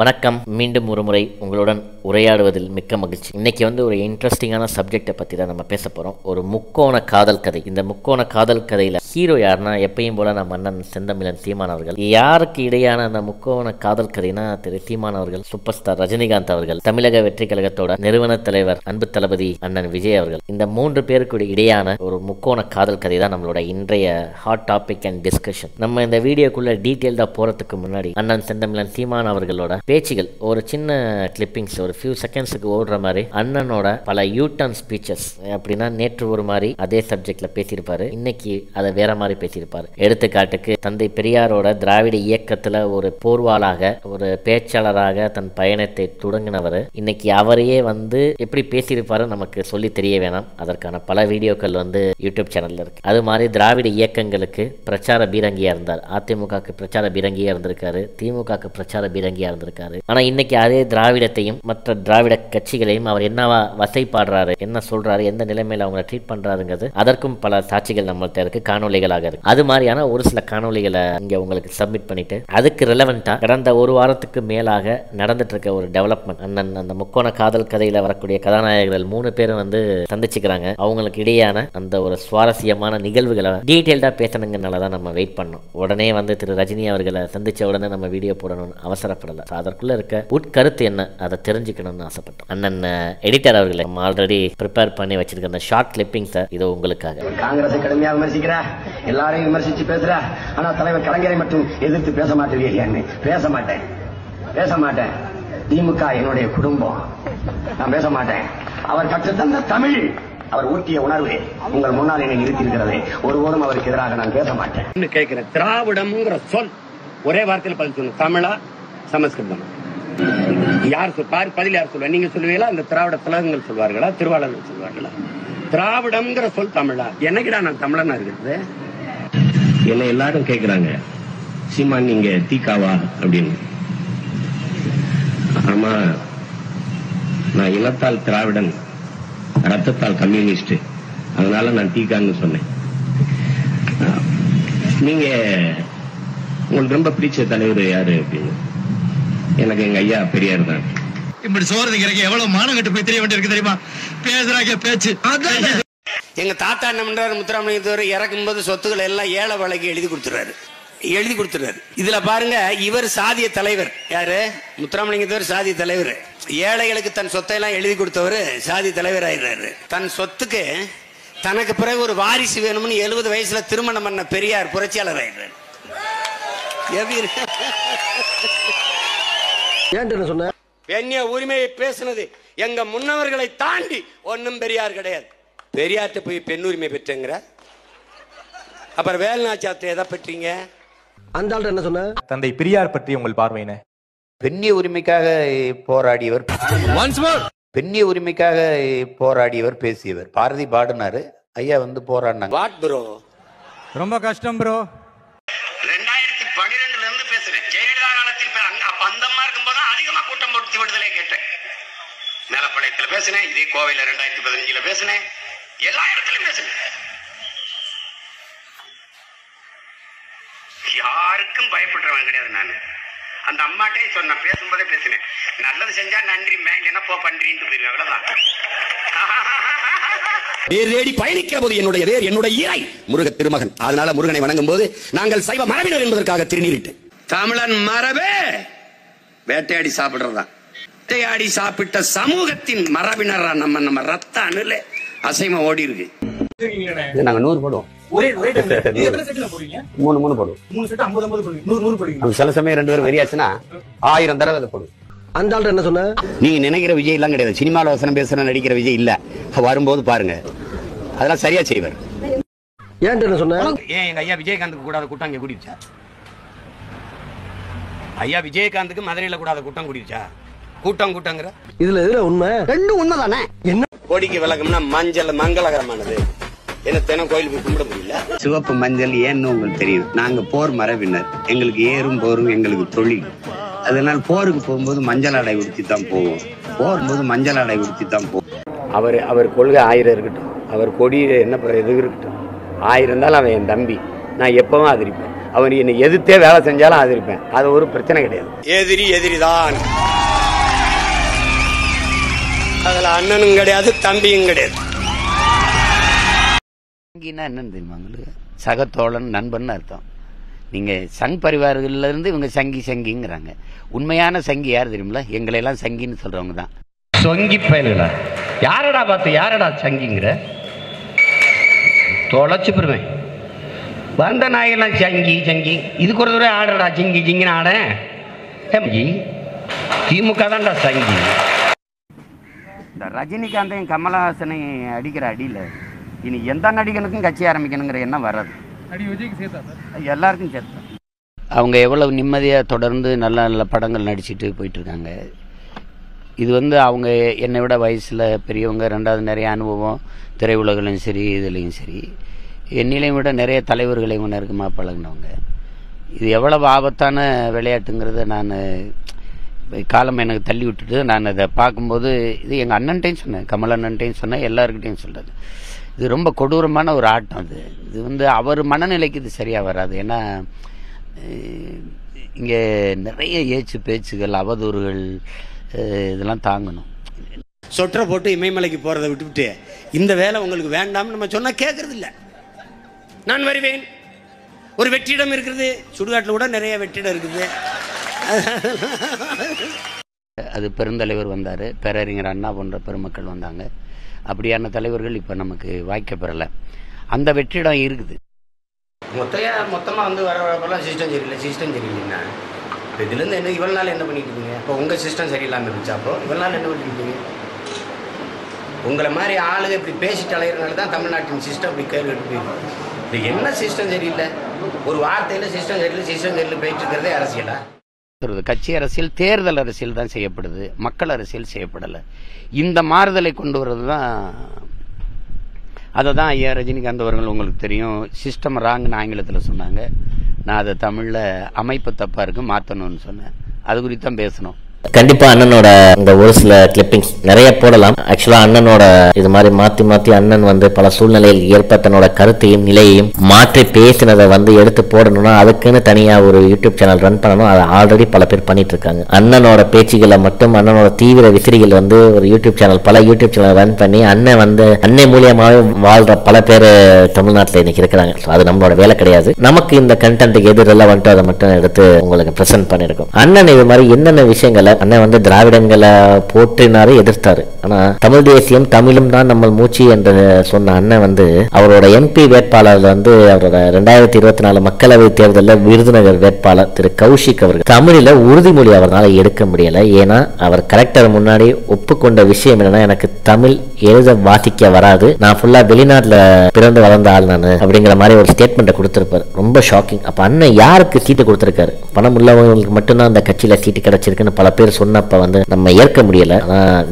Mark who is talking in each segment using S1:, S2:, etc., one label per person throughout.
S1: வணக்கம். மீண்டும் ஒரு முறை உங்களுடன் உரையாடுவதில் மிக்க மகிழ்ச்சி. இன்னைக்கு ஒரு இன்ட்ரெஸ்டிங்கான சப்ஜெக்டை பற்றி தான் நம்ம பேச போகிறோம். ஒரு முக்கோண காதல் கதை. இந்த முக்கோண காதல் கதையில் ஹீரோ யாருன்னா எப்பயும் போல நம்ம அண்ணன் செந்தமிழன் சீமான் அவர்கள். யாருக்கு இடையான அந்த முக்கோண காதல் கதைனா திரு சீமான் அவர்கள், சூப்பர் ஸ்டார் ரஜினிகாந்த் அவர்கள், தமிழக வெற்றி கழகத்தோட நிறுவன தலைவர் அன்பு தளபதி அண்ணன் விஜய் அவர்கள். இந்த 3 பேருக்கு இடையான ஒரு முக்கோண காதல் கதை தான் நம்மளோட இன்றைய ஹாட் டாபிக் அண்ட் டிஸ்கஷன். நம்ம இந்த வீடியோக்குள்ள டீட்டெயில்டாக போகிறதுக்கு முன்னாடி அண்ணன் செந்தமிழன் சீமான் அவர்களோட பேச்சுகள் ஒரு சின்ன கிளிப்பிங்ஸ் ஒரு ஃபியூ செகண்ட்ஸுக்கு ஓடுற மாதிரி அண்ணனோட பல யூட்டர்ன் ஸ்பீச்சஸ். அப்படின்னா நேற்று ஒரு மாதிரி அதே சப்ஜெக்ட்ல பேசியிருப்பாரு, இன்னைக்கு அதை வேற மாதிரி பேசியிருப்பாரு. எடுத்துக்காட்டுக்கு தந்தை பெரியாரோட திராவிட இயக்கத்துல ஒரு போர்வாளாக ஒரு பேச்சாளராக தன் பயணத்தை தொடங்கினவர் இன்னைக்கு அவரையே எப்படி பேசியிருப்பாரு நமக்கு சொல்லி தெரிய வேணாம். அதற்கான பல வீடியோக்கள் யூடியூப் சேனல்ல இருக்கு. அது மாதிரி திராவிட இயக்கங்களுக்கு பிரச்சார பீரங்கியா இருந்தார். அதிமுகக்கு பிரச்சார பீரங்கியா இருந்திருக்காரு, திமுகக்கு பிரச்சார பீரங்கியா இருந்திருக்காரு. ஆனா இன்னைக்கு அதே திராவிடத்தையும் மற்ற திராவிட கட்சிகளையும் அவர் என்னவா வசைப்பாடுறாரு, என்ன சொல்றாரு, எந்த நிலைமையில அவங்களை ட்ரீட் பண்றாருங்கிறது அதற்கும் பல சாட்சிகள் நம்மள்ட்ட இருக்கு, காணொலிகளாக இருக்கு. அது மாதிரியான ஒரு சில காணொலிகளை இங்க உங்களுக்கு சப்மிட் பண்ணிட்டு அதுக்கு ரெலவெண்டா கடந்த ஒரு வாரத்துக்கு மேலாக நடந்துட்டு இருக்க ஒரு டெவலப்மெண்ட். அண்ணன் அந்த முக்கோண காதல் கதையில வரக்கூடிய கதாநாயகர்கள் 3 பேரும் சந்திச்சுக்கிறாங்க. அவங்களுக்கு இடையான அந்த ஒரு சுவாரஸ்யமான நிகழ்வுகளை டீட்டெயில்டா பேசணுங்கனாலதான் நம்ம வெயிட் பண்ணோம். உடனே திரு ரஜினி அவர்களை சந்திச்ச உடனே நம்ம வீடியோ போடணும்னு அவசரப்படல. அதற்குள்ள இருக்க உட்கருத்து என்ன அதை தெரிஞ்சுக்கணும்னு ஆசைப்பட்டோம். அண்ணன் எடிட்டர் அவர்களை ஆல்ரெடி ப்ரிப்பேர் பண்ணி வச்சிருக்க அந்த ஷார்ட் கிளிப்பிங்ஸ் இது உங்களுக்காக.
S2: காங்கிரஸ் கடுமையாக விமர்சிக்கிறா, எல்லாரையும் விமர்சிச்சு பேசுறா. ஆனா தலைவர் கலைஞரை மட்டும் எதிர்த்து பேச மாட்டேன். பேச மாட்டேன். திமுக என்னுடைய குடும்பம், நான் பேச மாட்டேன். அவர் கற்றுத்தந்த தமிழ், அவர் ஊட்டிய உணர்வு உங்கள் முன்னால் என்னை நிறுத்தி இருக்கிறது. ஒருபோதும் அவருக்கு எதிராக நான் பேச மாட்டேன். கேட்கிறேன், திராவிடம்ங்கிற சொல் ஒரே வார்த்தையில் பதில் சொல்லணும். தமிழா சமஸ்கிருதம்? யார் பதில் யார் சொல்லுவா? நீங்க சொல்லுவீங்களா? அந்த திராவிட திலகங்கள் சொல்வார்களா, திருவாளர்கள் சொல்வார்களா? திராவிடம்ங்கிற சொல் தமிழா? என்னைக்குடா நான் தமிழனா இருக்கிறது? என்ன எல்லாரும் கேட்கிறாங்க, சீமான் நீங்க தீக்காவா அப்படின்னு. ஆமா, நான் இனத்தால் திராவிடன், ரத்தத்தால் கம்யூனிஸ்ட், அதனால நான் தீக்கான்னு சொன்னேன். நீங்க உங்களுக்கு ரொம்ப பிடிச்ச தலைவர் யாரு அப்படின்னு. எனக்கு எங்க ஐயா பெரியார் தான்.
S3: இப்படி சோறு கிடைக்க எவ்வளவு மானம் கட்டு போய் தெரிய வேண்டியிருக்கு தெரியுமா? பேசுறாங்க பேச்சு.
S4: எங்க தாத்தா என்ன பண்றாரு, முத்துராமலிங்கத்தேவர் இறக்கும்போது சொத்துக்களை எல்லாம் ஏழை வழக்கு எழுதி கொடுத்துறாரு. இதுல பாருங்க, இவர் சாதிய தலைவர். யாரு? முத்துராமலிங்கத்தேவர் சாதிய தலைவர். ஏழைகளுக்கு தன் சொத்தை எல்லாம் எழுதி கொடுத்தவர் சாதி தலைவர் ஆயிடுறாரு. தன் சொத்துக்கு தனக்கு பிறகு ஒரு வாரிசு வேணும்னு 70 வயசுல திருமணம் பண்ண பெரியார் புரட்சியாளர் ஆயிடுறாரு. பெண்ணிய உரிமையை பேசினது எங்க முன்னவர்களை தாண்டி ஒன்னும் பெரியார் கிடையாது. பெரியார்ட்ட போய் பெண் உரிமை பெற்றங்கிற, அப்புறம் வேலுநாச்சியார்ட்ட எதை பெற்றீங்க?
S2: அந்த ஆள் என்ன சொன்ன?
S5: தந்தை பெரியார் பற்றி உங்கள் பார்வையின?
S6: பெண்ணிய உரிமைக்காக போராடியவர் பேசியவர். பாரதி பாடினாரு, ஐயா போராடினாங்க.
S4: What bro?
S5: ரொம்ப கஷ்டம் ப்ரோ.
S4: 2012 இருந்து பேசுறேன். ஜெயலலிதா காலத்தில் பந்தமா இருக்கும்போது அதிகமா கூட்டம் போட்டு விடுதலை கேட்டேன். மேலப்பாளையத்துல பேசினேன், இதே கோவையில 2015 பேசினேன், எல்லா இடத்துலயும் பேசினேன். யாருக்கும் பயப்படுறவன் கிடையாது. நான் அந்த அம்மாட்டே சொன்ன பேசும்போதே பேசினேன், நல்லது செஞ்சா நன்றி, இல்லைன்னா போ பண்றின்னு போயிருவேன். அவ்வளவுதான்.
S2: தேடி பயணிக்கிற போது என்னுடைய இறை முருக திருமகன். அதனால முருகனை வணங்கும் போது நாங்கள் சைவ மரபினர் என்பதற்காக திருநீரிட்டு.
S4: தமிழன் மரபே வேட்டையாடி சாப்பிடுறதா. வேட்டையாடி சாப்பிட்ட சமூகத்தின் மரபினரா நம்ம ரத்த அணுல அசைவம் ஓடி இருக்கு.
S6: நாங்க 100 போடுவோம். மூணு போடுவோம். சில சமயம் 2 பேரும் வெறியாச்சுன்னா 1000 தடவை அதை போடுவோம்.
S2: அந்த ஆள் என்ன சொன்ன? நீங்க நினைக்கிற விஜய் எல்லாம் கிடையாது. சினிமால வசனம் பேசுற நடிக்கிற விஜய் இல்ல. வரும்போது பாருங்க, அதெல்லாம் சரியா செய்வார். ஏன் என்ன சொன்ன?
S4: ஏன் எங்க ஐயா விஜயகாந்துக்கு கூடாத கூட்டம் இங்க கூடிடுச்சா? ஐயா விஜயகாந்துக்கு மதுரையில கூடாத கூட்டம் கூடிடுச்சா? கூட்டங்கிற
S2: இதுல உண்மை? ரெண்டும் உண்மைதானே. என்ன
S4: கோடிக்கு விளக்கம்னா மஞ்சள் மங்களகரமானது. என்ன தினம் கோயிலுக்கு கும்பிட முடியல?
S6: சிவப்பு மஞ்சள் ஏன்னு உங்களுக்கு தெரியும். நாங்க போர் மரபினர், எங்களுக்கு ஏறும் போரும் எங்களுக்கு தொழில். அதனால போருக்கு போகும்போது மஞ்சள் ஆடை உடுத்தி தான் போவோம். போகும்போது மஞ்சள் ஆடை உடுத்தி தான் போவோம்.
S4: அவர் கொள்கை 1000 இருக்கட்டும், அவர் கொடி என்ன இது இருக்கட்டும், 1000 இருந்தாலும் அவன் என் தம்பி, நான் எப்பவும் ஆதரிப்பேன்.
S6: அவர் என்னை எதிர்த்தே வேலை செஞ்சாலும் ஆதரிப்பேன். அது ஒரு பிரச்சனை கிடையாது. எதிரி எதிரிதான், அதில் அண்ணனும் கிடையாது தம்பியும் கிடையாது. சங்கின்னா என்னன்னு தெரியுமா உங்களுக்கு? சகத்தோழன் நண்பன் அர்த்தம். நீங்கள் சங் பரிவாரங்கள்லேருந்து இவங்க சங்கிங்கிறாங்க. உண்மையான சங்கி யார் தெரியுமில்ல? எங்களையெல்லாம் சங்கின்னு சொல்கிறவங்க தான்.
S7: சொங்கி பயலுங்களா? யாரடா பார்த்து யாரடா சங்கிங்கிற? தொலைச்சு போடுவேன். வந்த நாயெல்லாம் சங்கி இதுக்கு ஒரு தடவை ஆடுறடா சிங்கின்னு ஆட. திமுக தான்டா சங்கி.
S6: இந்த ரஜினிகாந்தையும் கமலஹாசனையும் அடிக்கிற அடியில் இனி எந்த நடிகனுக்கும் கட்சி ஆரம்பிக்கணுங்கிற எண்ணம் வராது. எல்லாருக்கும் சேர்த்து அவங்க எவ்வளவு நிம்மதியாக தொடர்ந்து நல்ல நல்ல படங்கள் நடிச்சுட்டு போயிட்டுருக்காங்க. இது அவங்க என்னை விட வயசில் பெரியவங்க, ரெண்டாவது நிறைய அனுபவம் திரையுலகிலையும் சரி இதுலேயும் சரி. என்னிலையும் விட நிறைய தலைவர்களை இவங்க நெருக்கமாக பழகினவங்க. இது எவ்வளவு ஆபத்தான விளையாட்டுங்கிறத நான் காலம் எனக்கு தள்ளி விட்டுட்டு நான் அதை பார்க்கும்போது இது எங்கள் அண்ணன்ட்டையும் சொன்னேன், கமல் அண்ணன்ட்டையும் சொன்னேன், எல்லாருக்கிட்டையும் சொல்கிறது. இது ரொம்ப கொடூரமான ஒரு ஆட்டம். இது அவர் மனநிலைக்கு இது சரியாக வராது. ஏன்னா இங்கே நிறைய ஏச்சு பேச்சுகள், அவதூறுகள் இதெல்லாம் தாங்கணும்.
S4: சொற்றை போட்டு இமயமலைக்கு போகிறத விட்டுவிட்டு இந்த வேலை உங்களுக்கு வேண்டாம்னு நம்ம சொன்னால் கேட்கறது இல்லை. நான் வருவேன். ஒரு வெற்றிடம் இருக்கிறது, சுடுகாட்டில் கூட நிறைய வெற்றிடம் இருக்குது.
S6: அது பெருந்தலைவர் வந்தார், பேரறிஞர் அண்ணா போன்ற பெருமக்கள் வந்தாங்க. அப்படியான தலைவர்கள் இப்போ நமக்கு வாய்க்கப்பெறலை. அந்த வெற்றிடம் இருக்குது. மொத்தமாக வரப்பெல்லாம் சிஸ்டம் சரியில்லைன்னா இப்போ இதுலேருந்து என்ன இவ்வளோ நாள் என்ன பண்ணிட்டு இருக்கீங்க? இப்போ உங்கள் சிஸ்டம் சரியில்லாமல் இருந்துச்சா? அப்போ இவ்வளோ நாள் என்ன பண்ணிட்டு இருக்கீங்க? உங்களை மாதிரி ஆளுங்க இப்படி பேசிட்டு அலைகிறனால தான் தமிழ்நாட்டின் சிஸ்டம் இப்படி கேள்வி எடுத்து போயிருக்கு. இது என்ன சிஸ்டம் சரியில்லை? ஒரு வார்த்தையில் சிஸ்டம் சரியில்லை போயிட்டு இருக்கிறதே அரசியலா? கட்சி அரசியல், தேர்தல் அரசியல் தான் செய்யப்படுது, மக்கள் அரசியல் செய்யப்படலை. இந்த மாறுதலை கொண்டு வர்றது தான். அதை தான் ஐயா ரஜினிகாந்த் அவர்கள் உங்களுக்கு தெரியும் சிஸ்டம் ராங்னு ஆங்கிலத்தில் சொன்னாங்க. நான் அதை தமிழில் அமைப்பு தப்பாக இருக்குது மாற்றணும்னு சொன்னேன். அது குறித்து தான் பேசணும்.
S1: கண்டிப்பா அண்ணனோட இந்த ஒரு சில கிளிப்பிங்ஸ் நிறைய போடலாம். ஆக்சுவலா அண்ணனோட இது மாதிரி மாத்தி அண்ணன் பல சூழ்நிலையில் ஏற்ப தன்னோட கருத்தையும் நிலையையும் மாற்றி பேசினதை எடுத்து போடணும்னா அதுக்குன்னு தனியா ஒரு யூடியூப் சேனல் ரன் பண்ணணும். அதை ஆல்ரெடி பல பேர் பண்ணிட்டு இருக்காங்க. அண்ணனோட பேச்சுகளை மட்டும் அண்ணனோட தீவிர விசிறிகள் ஒரு யூடியூப் சேனல், பல யூடியூப் சேனல் ரன் பண்ணி அண்ணன் மூலியமாவே வாழ்ற பல பேர் தமிழ்நாட்டில் இன்னைக்கு இருக்கிறாங்க. அது நம்மளோட வேலை கிடையாது. நமக்கு இந்த கண்டென்ட்டுக்கு எது ரெலவென்ட்டோ அதை மட்டும் எடுத்து உங்களுக்கு பிரசன்ட் பண்ணிருக்கோம். அண்ணன் இது மாதிரி என்னென்ன விஷயங்களை அண்ணன் திராவிடங்களை போற்றினாரு, எதிர்த்தாரு. ஆனா தமிழ் தேசியம் தமிழும் தான் நம்ம மூச்சு என்று சொன்ன அண்ணன் அவரோட எம்பி வேட்பாளர் அவரோட 2024 மக்களவை தேர்தலில் விருதுநகர் வேட்பாளர் திரு கௌஷிக் அவர்கள் தமிழில் உறுதிமொழி அவரால் எடுக்க முடியல. ஏன்னா அவர் கலெக்டர் முன்னாடி ஒப்புக்கொண்ட விஷயம் என்னன்னா, எனக்கு தமிழ் எழுத வாசிக்க வராது, நான் ஃபுல்லா வெளிநாட்டுல பிறந்து வளர்ந்த ஆள் நான் அப்படிங்கிற மாதிரி ஒரு ஸ்டேட்மெண்ட் கொடுத்திருப்பாரு. ரொம்ப ஷாக்கிங். அப்ப அண்ணன் யாருக்கு சீட்டு கொடுத்திருக்காரு? பணம் உள்ளவங்களுக்கு மட்டும்தான் அந்த கட்சியில சீட்டு கிடைச்சிருக்குன்னு பல பேர் சொன்னப்ப நம்ம ஏற்க முடியல.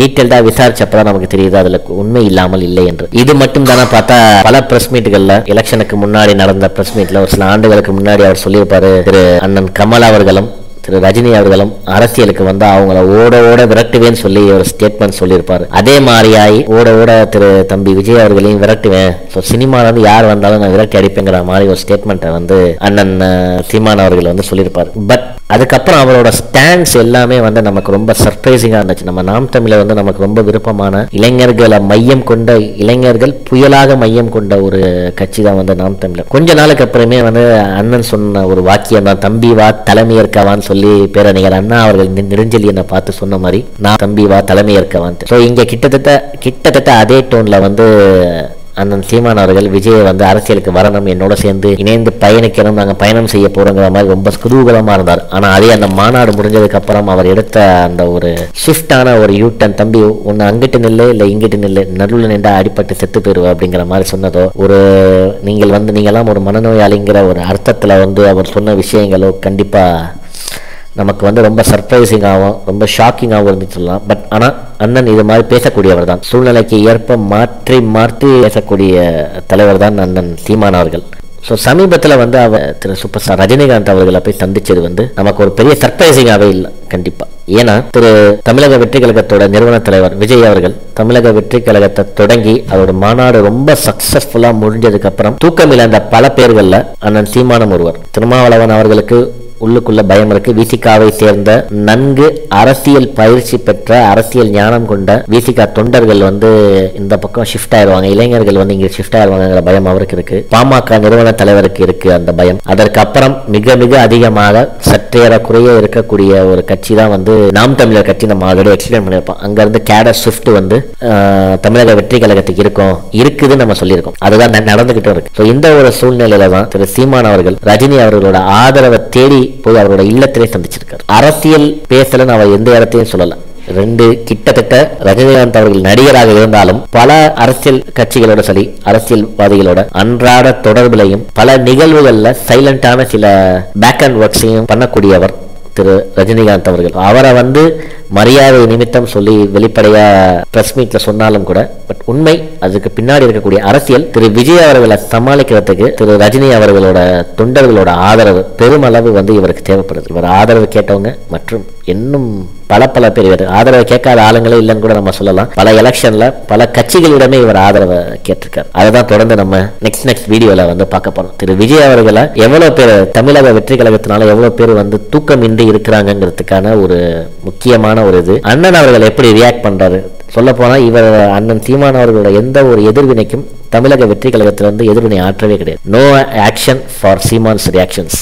S1: டீட்டெயில்டா விசாரிச்சப்பதான் நமக்கு தெரியுது அதுல உண்மை இல்லாமல் இல்லை என்று. இது மட்டும் தானே பார்த்தா பல பிரஸ் மீட்டுகள்ல எலெக்ஷனுக்கு முன்னாடி நடந்த பிரஸ் மீட்ல ஒரு சில ஆண்டுகளுக்கு முன்னாடி அவர் சொல்லியிருப்பாரு, திரு அண்ணன் கமல் அவர்களும் திரு ரஜினி அவர்களும் அரசியலுக்கு அவங்கள ஓட விரட்டுவேன்னு சொல்லி ஒரு ஸ்டேட்மெண்ட் சொல்லியிருப்பாரு. அதே மாதிரியாய் ஓட திரு தம்பி விஜய் அவர்களையும் விரட்டுவேன், சினிமால யார் வந்தாலும் நான் விரட்டி அடிப்பேங்கிற மாதிரி ஒரு ஸ்டேட்மெண்ட்டை அண்ணன் சீமான் அவர்கள் சொல்லியிருப்பாரு. பட் அதுக்கப்புறம் அவரோட ஸ்டாண்ட்ஸ் எல்லாமே நமக்கு ரொம்ப சர்ப்ரைசிங்கா இருந்துச்சு. நம்ம நாம் தமிழ நமக்கு ரொம்ப விருப்பமான இளைஞர்களை மையம் கொண்ட, இளைஞர்கள் புயலாக மையம் கொண்ட ஒரு கட்சி தான் நாம் தமிழர். கொஞ்ச நாளுக்கு அப்புறமே அண்ணன் சொன்ன ஒரு வாக்கியம் தான், தம்பி வா தலைமையேற்கவான்னு சொல்லி பேரறிஞர் அண்ணா அவர்கள் நெடுஞ்செழியனை பார்த்து சொன்ன மாதிரி, நான் தம்பி வா தலைமையேற்கவான். ஸோ இங்க கிட்டத்தட்ட அதே டோன்ல அண்ணன் சீமான் அவர்கள் விஜய் அரசியலுக்கு வரணும், என்னோட சேர்ந்து இணைந்து பயணிக்கணும், நாங்கள் பயணம் செய்ய போறோங்கிற மாதிரி ரொம்ப குதூகலமா இருந்தார். ஆனா அதே அந்த மாநாடு முடிஞ்சதுக்கு அப்புறம் அவர் எடுத்த அந்த ஒரு ஷிஃப்டான ஒரு யூட்டன், தம்பி ஒன்னு அங்கிட்டு நில்லு இல்ல இங்கிட்டு நில்லு, நடுவில் நின்றா அடிப்பட்டு செத்து போயிருவா அப்படிங்கிற மாதிரி சொன்னதோ, ஒரு நீங்களாம் ஒரு மனநோயாளிங்கிற ஒரு அர்த்தத்துல அவர் சொன்ன விஷயங்களோ கண்டிப்பா நமக்கு ரொம்ப சர்ப்ரைசிங்காகவும் ரொம்ப ஷாக்கிங்காகவும் இருந்துச்சு சொல்லலாம். பட் ஆனால் அண்ணன் இது மாதிரி பேசக்கூடியவர் தான், சூழ்நிலைக்கு ஏற்ப மாற்றி பேசக்கூடிய தலைவர் தான் அண்ணன் சீமான் அவர்கள். ஸோ சமீபத்தில் அவர் திரு சூப்பர் ஸ்டார் ரஜினிகாந்த் அவர்களை போய் சந்திச்சது நமக்கு ஒரு பெரிய சர்ப்ரைசிங்காகவே இல்லை கண்டிப்பாக. ஏன்னா திரு தமிழக வெற்றி கழகத்தோட நிறுவன தலைவர் விஜய் அவர்கள் தமிழக வெற்றி கழகத்தை தொடங்கி அவரோட மாநாடு ரொம்ப சக்சஸ்ஃபுல்லா முடிஞ்சதுக்கு அப்புறம் தூக்கம் இழந்த பல பேர்கள்ல அண்ணன் சீமானம் ஒருவர். திருமாவளவன் அவர்களுக்கு உள்ளுக்குள்ள பயம் இருக்கு. விசிகாவை சேர்ந்த நன்கு அரசியல் பயிற்சி பெற்ற அரசியல் ஞானம் கொண்ட விசிகா தொண்டர்கள் வந்து இந்த பக்கம் ஷிஃப்ட் ஆயிடுவாங்க, இளைஞர்கள் வந்து இங்க ஷிஃப்ட் ஆயிடுவாங்கிற பயம் அவருக்கு இருக்கு. பாமக நிறுவன தலைவருக்கு இருக்கு அந்த பயம். அதற்கு அப்புறம் மிக மிக அதிகமாக சற்றேறக்குறைய இருக்கக்கூடிய ஒரு கட்சி தான் வந்து நாம் தமிழர் கட்சி. நம்ம ஆல்ரெடி எக்ஸ்பிளைன் பண்ணியிருப்போம். அங்க இருந்து கேடர் ஷிஃப்ட் வந்து தமிழக வெற்றி கழகத்துக்கு இருக்குதுன்னு நம்ம சொல்லியிருக்கோம். அதுதான் நடந்துகிட்டு இருக்கு. இந்த ஒரு சூழ்நிலையில தான் திரு சீமான் அவர்கள் ரஜினி அவர்களோட ஆதரவை தேடி போய் அவரோட இல்லத்திலே சந்திச்சிருக்காரு. அரசியல் பேசலன்னு அவர் எந்த இடத்தையும் சொல்லல. கிட்டத்தட்ட ரஜினிகாந்த் அவர்கள் நடிகராக இருந்தாலும் பல அரசியல் கட்சிகளோட சரி அரசியல்வாதிகளோட அன்றாட தொடர்புலையும் பல நிகழ்வுகள்ல சைலண்டான சில பேக் அண்ட் ஒர்க்ஸையும் பண்ணக்கூடியவர் திரு ரஜினிகாந்த் அவர்கள். அவரை வந்து மரியாதை நிமித்தம் சொல்லி வெளிப்படையா பிரஸ் மீட்ல சொன்னாலும் கூட பட் உண்மை அதுக்கு பின்னாடி இருக்கக்கூடிய அரசியல் திரு விஜய் அவர்களை சமாளிக்கிறதுக்கு திரு ரஜினி அவர்களோட தொண்டர்களோட ஆதரவு பெருமளவு வந்து இவருக்கு தேவைப்படுது. இவர் ஆதரவு கேட்டவங்க மற்றும் இன்னும் பல பேர் ஆதரவை கேட்காத ஆளுங்களே இல்லைன்னு கூட நம்ம சொல்லலாம். பல எலெக்ஷன்ல பல கட்சிகளிடமே இவர் ஆதரவை கேட்டிருக்காரு. அதைதான் தொடர்ந்து நம்ம நெக்ஸ்ட் வீடியோல வந்து பார்க்க போறோம். திரு விஜய் அவர்களை எவ்வளவு பேர் தமிழக வெற்றி கழகத்தினால எவ்வளவு பேர் வந்து தூக்கமின்றி இருக்கிறாங்கிறதுக்கான ஒரு முக்கியமான ஒரு இது. அண்ணன் அவர்கள் எப்படி ரியாக்ட் பண்றாரு சொல்ல போனா இவர் அண்ணன் சீமான் அவர்களோட எந்த ஒரு எதிர்வினைக்கும் தமிழக வெற்றி கழகத்திலிருந்து எதிர்வினை ஆற்றவே கிடையாது. No action for Seeman's reactions.